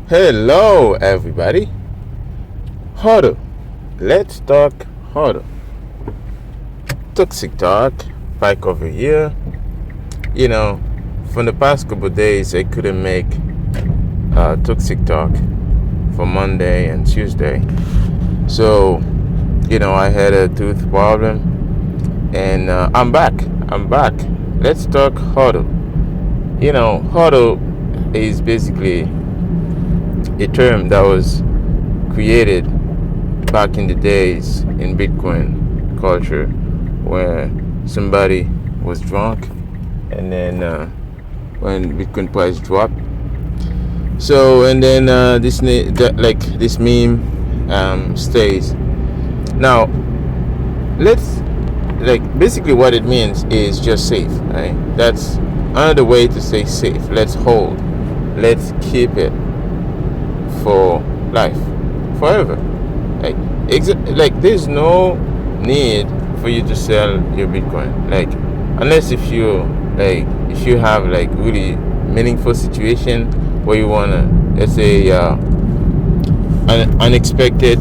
Hello, everybody. Hodl. Let's talk Hodl. Toxic talk. PieCover here. From the past couple days, I couldn't make toxic talk for Monday and Tuesday. So, I had a tooth problem, and I'm back. Let's talk Hodl. Hodl is basically a term that was created back in the days in Bitcoin culture, where somebody was drunk, and then when Bitcoin price dropped, and then this meme stays. Now, let's basically what it means is just safe, right? That's another way to say safe. Let's hold, let's keep it for life, forever. There's no need for you to sell your Bitcoin, unless if you have really meaningful situation where you wanna, let's say, an unexpected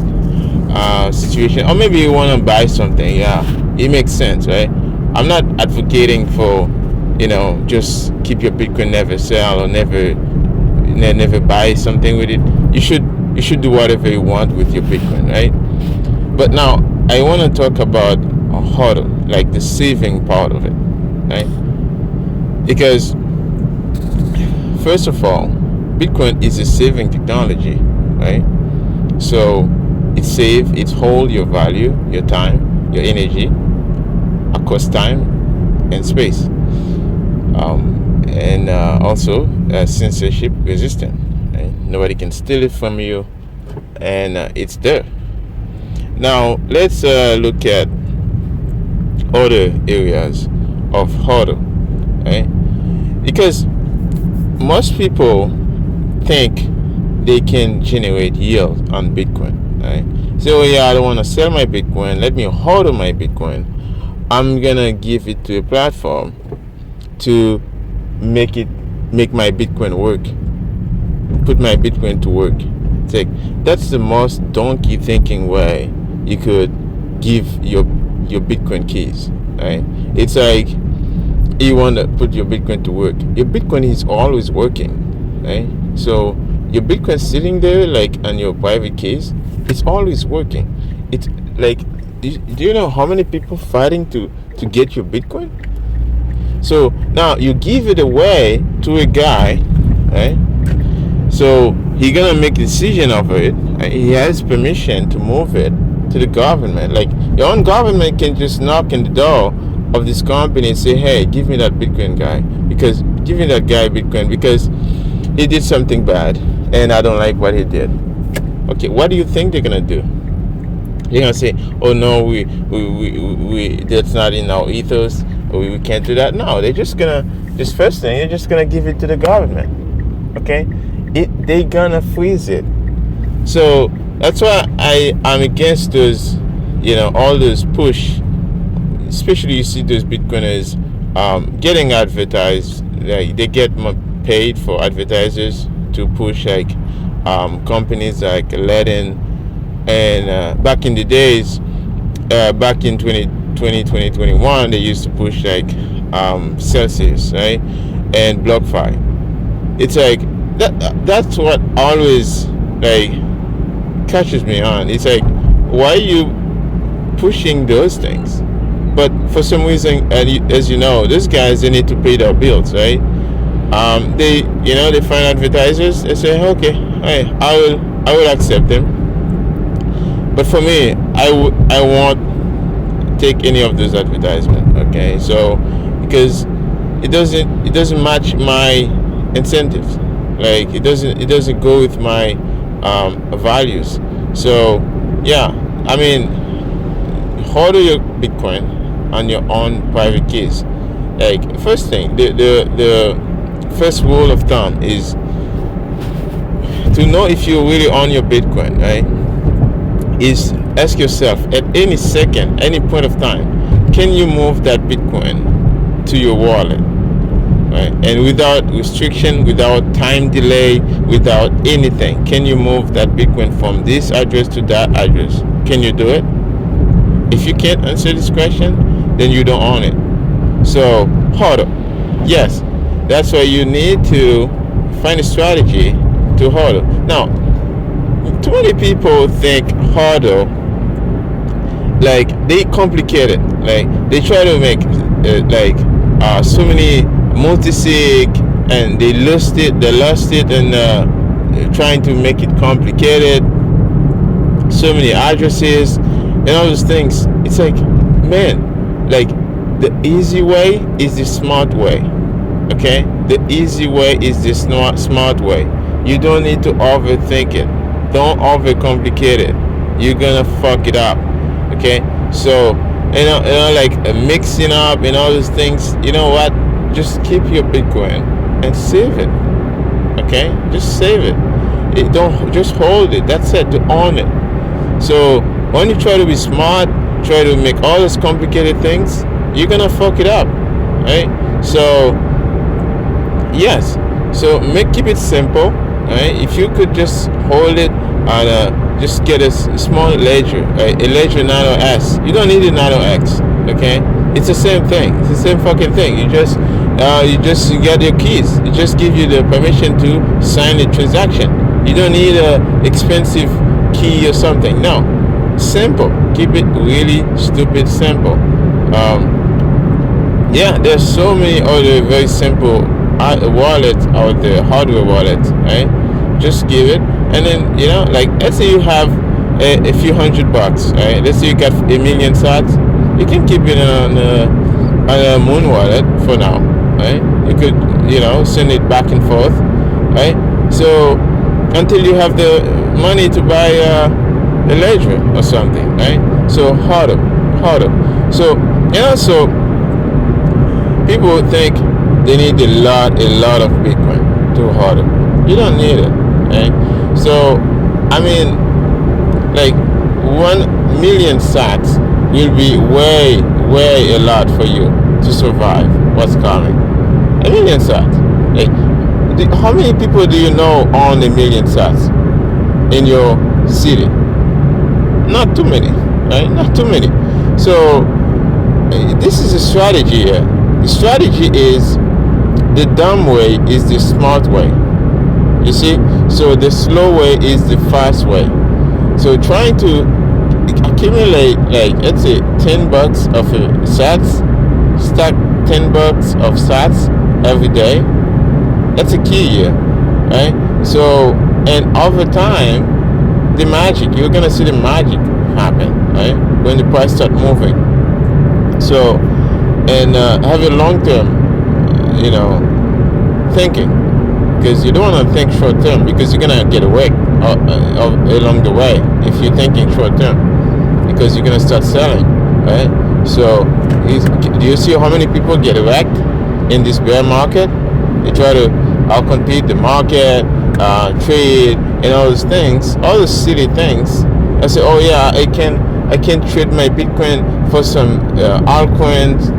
situation, or maybe you wanna buy something. Yeah, it makes sense, right? I'm not advocating for just keep your Bitcoin, never sell, or never buy something with it. You should do whatever you want with your Bitcoin, right? But now I want to talk about a Hodl, like the saving part of it, right? Because first of all, Bitcoin is a saving technology, right? So it's save, it's hold your value, your time, your energy, across time and space, and also censorship resistant. Right? Nobody can steal it from you, and it's there. Now let's look at other areas of Hodl, right? Because most people think they can generate yield on Bitcoin, right? So I don't want to sell my Bitcoin. Let me hodl my Bitcoin. I'm gonna give it to a platform to make my Bitcoin work, put my Bitcoin to work. That's the most donkey thinking way you could give your Bitcoin keys, right? It's like you want to put your Bitcoin to work. Your Bitcoin is always working, right? So your Bitcoin sitting there on your private keys, it's always working. It's do you know how many people fighting to get your Bitcoin? So now you give it away to a guy, right? So he's gonna make a decision of it. He has permission to move it to the government. Your own government can just knock on the door of this company and say, "Hey, give me that Bitcoin guy, because give me that guy Bitcoin because he did something bad, and I don't like what he did." Okay, what do you think they're gonna do? They're gonna say, "Oh no, we that's not in our ethos. We can't do that." No, they're just gonna first thing, they're just gonna give it to the government. Okay, they gonna freeze it. So that's why I'm against those, all those push. Especially you see those Bitcoiners getting advertised. They get paid for advertisers to push companies like Ledin. And back in the days, back in 2020, 2021, they used to push Celsius, right, and BlockFi. It's that's what always catches me on. It's why are you pushing those things? But for some reason, as you know, those guys, they need to pay their bills, right? They find advertisers. They say, "Okay, hey, I will accept them." But for me, I won't take any of those advertisements. Okay, so because it doesn't match my incentives. It doesn't go with my values. So yeah, I mean, hodl your Bitcoin on your own private keys. First thing, the first rule of thumb is to know if you really own your Bitcoin, right? Is ask yourself at any second, any point of time, can you move that Bitcoin to your wallet, right? And without restriction, without time delay, without anything, can you move that Bitcoin from this address to that address? Can you do it? If you can't answer this question, then you don't own it. So Hodl, yes, that's why you need to find a strategy to Hodl. Now, too many people think Hodl, like, they complicate it. Like, they try to make so many multi-sig, and they lost it, and trying to make it complicated. So many addresses and all those things. It's like, man, like, the easy way is the smart way. Okay, the easy way is the smart way. You don't need to overthink it. Don't overcomplicate it. You're gonna fuck it up. Okay, so like mixing up and all those things. You know what? Just keep your Bitcoin and save it. Okay, just save it. Don't just hold it. That's it. To own it. So when you try to be smart, try to make all those complicated things, you're gonna fuck it up, right? So yes, so keep it simple, right? If you could just hold it and just get a small ledger, right? A ledger Nano S. You don't need a Nano X, okay? It's the same thing. It's the same fucking thing. You just get your keys. It just give you the permission to sign the transaction. You don't need a expensive key or something. No, simple. Keep it really stupid simple. Yeah, there's so many other very simple wallets out there, hardware wallets, right? Just give it, and then, you know, like, let's say you have a few $100, right? Let's say you got 1,000,000 sats. You can keep it on a Moon wallet for now, right? You could, you know, send it back and forth, right? So until you have the money to buy a ledger or something, right? So Hodl. So, you know, so people think they need a lot of Bitcoin to Hodl. You don't need it, right? So, I mean, like, 1,000,000 sats will be way a lot for you to survive what's coming. 1,000,000 sats. Like, how many people do you know own 1,000,000 sats in your city? Not too many, right? Not too many. So this is a strategy here. The strategy is the dumb way is the smart way. You see? So the slow way is the fast way. So trying to accumulate, like, let's say $10 of sats, stack $10 of sats every day. That's a key here, right? So, and over time, the magic, you're gonna see the magic happen, right? When the price start moving. So, and have a long-term, you know, thinking, because you don't want to think short-term, because you're gonna get away along the way if you're thinking short-term, because you're gonna start selling, right? So, do you see how many people get wrecked in this bear market? They try to outcompete the market, trade, and all those things, all those silly things. I say, oh yeah, I can trade my Bitcoin for some altcoins,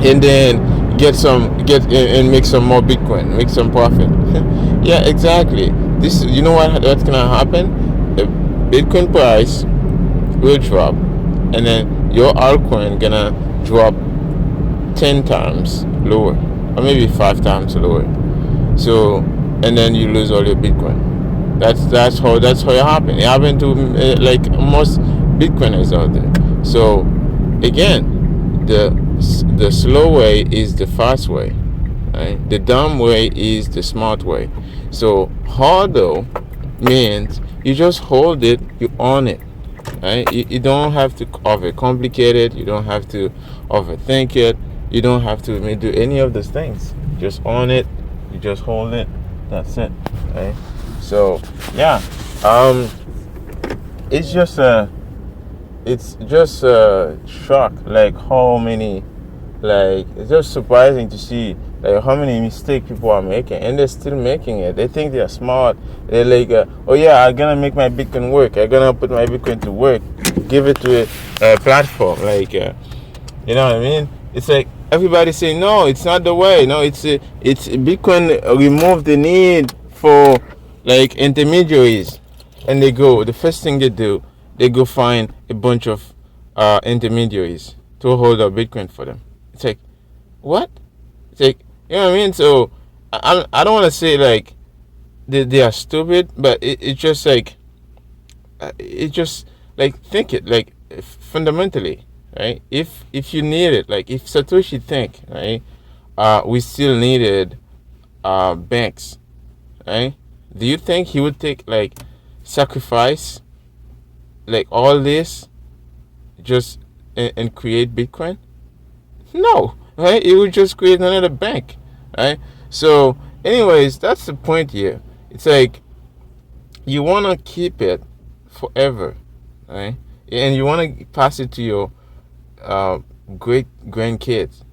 and then get and make some more Bitcoin, make some profit. Yeah, exactly. This, you know what's gonna happen? The Bitcoin price will drop, and then your altcoin gonna drop 10 times lower, or maybe 5 times lower. So, and then you lose all your Bitcoin. That's how it happened. It happened to like most Bitcoiners out there. So again, the slow way is the fast way, right? The dumb way is the smart way. So Hodl means you just hold it, you own it, right? You don't have to overcomplicate it. You don't have to overthink it. You don't have to do any of those things. Just own it. You just hold it. That's it, right? So yeah, it's just shock, like how many, like, it's just surprising to see like how many mistakes people are making, and they're still making it. They think they're smart. They're like, oh yeah, I'm gonna make my Bitcoin work. I'm gonna put my Bitcoin to work. Give it to a platform, like, you know what I mean? It's like, everybody say no, it's not the way. No, it's Bitcoin remove the need for like intermediaries, and the first thing they do, they go find a bunch of intermediaries to hold up Bitcoin for them. It's like, what? It's like, you know what I mean? So I don't want to say like they are stupid, but it's just like it just like think it like fundamentally, right? If you need it, like if Satoshi think, right, we still needed banks, right? Do you think he would take like sacrifice like all this just and create Bitcoin? No, right? It would just create another bank, right? So, anyways, that's the point here. It's like you want to keep it forever, right? And you want to pass it to your uh, great grandkids,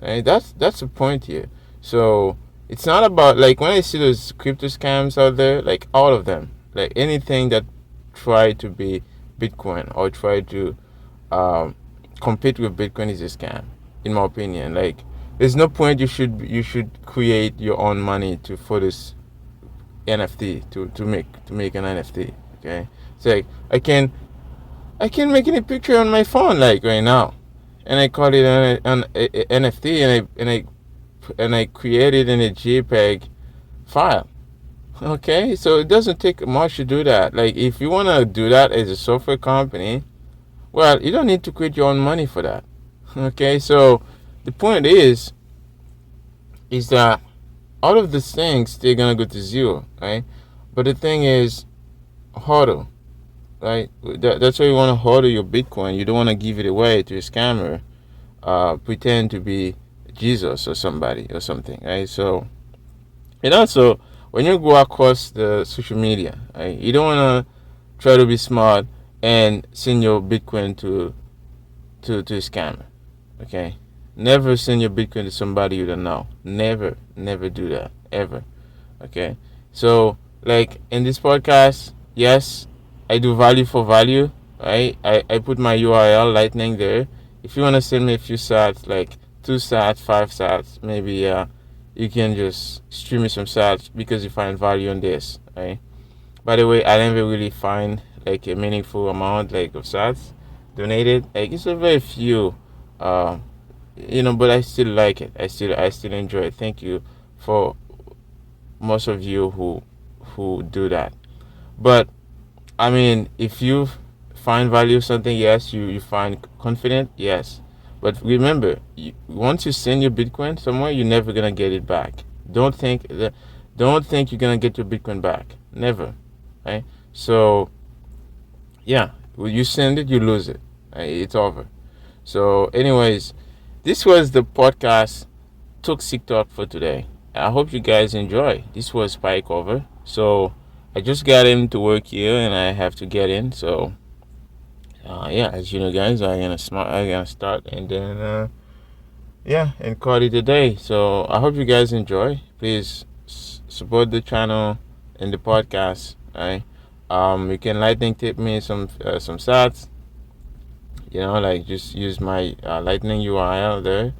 right? That's the point here. So it's not about like when I see those crypto scams out there, like all of them, like anything that try to be Bitcoin or try to um, compete with Bitcoin is a scam, in my opinion. Like there's no point you should create your own money to for this NFT to make an NFT. Okay, it's like I can make any picture on my phone like right now, and I call it an NFT, and I create it in a JPEG file. Okay, so it doesn't take much to do that. Like if you wanna do that as a software company, well, you don't need to create your own money for that. Okay, so the point is that all of these things they're gonna go to zero, right? But the thing is, hodl, right? That's why you want to hodl your Bitcoin. You don't want to give it away to a scammer, pretend to be Jesus or somebody or something, right? So, and also when you go across the social media, right, you don't want to try to be smart and send your Bitcoin to a scammer, okay? Never send your Bitcoin to somebody you don't know. Never do that ever, okay? So, like in this podcast, yes, I do value for value, right? I put my URL Lightning there. If you want to send me a few sats, like 2 sats, 5 sats, maybe you can just stream me some sats because you find value in this, right? By the way, I never really find like a meaningful amount like of sats donated. Like it's a very few, um, but I still like it. I still enjoy it. Thank you for most of you who do that. But I mean, if you find value of something, yes, you find confident, yes. But remember, once you send your Bitcoin somewhere, you're never gonna get it back. Don't think you're gonna get your Bitcoin back. Never, right? So yeah, when you send it, you lose it. Right? It's over. So, anyways, this was the podcast Toxic Talk for today. I hope you guys enjoy. This was PieCover. So I just got into work here and I have to get in. So yeah, as you know, guys, I'm gonna start and then yeah, and call it a day. So I hope you guys enjoy. Please support the channel and the podcast. Right? You can lightning tip me some sats. Like just use my lightning URL there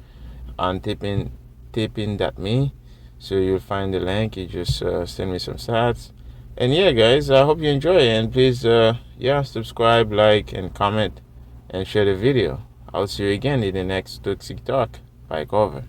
on tipping.me. So you'll find the link. You just send me some sats. And yeah, guys, I hope you enjoy it. And please, subscribe, like, and comment, and share the video. I'll see you again in the next Toxic Talk. PieCover.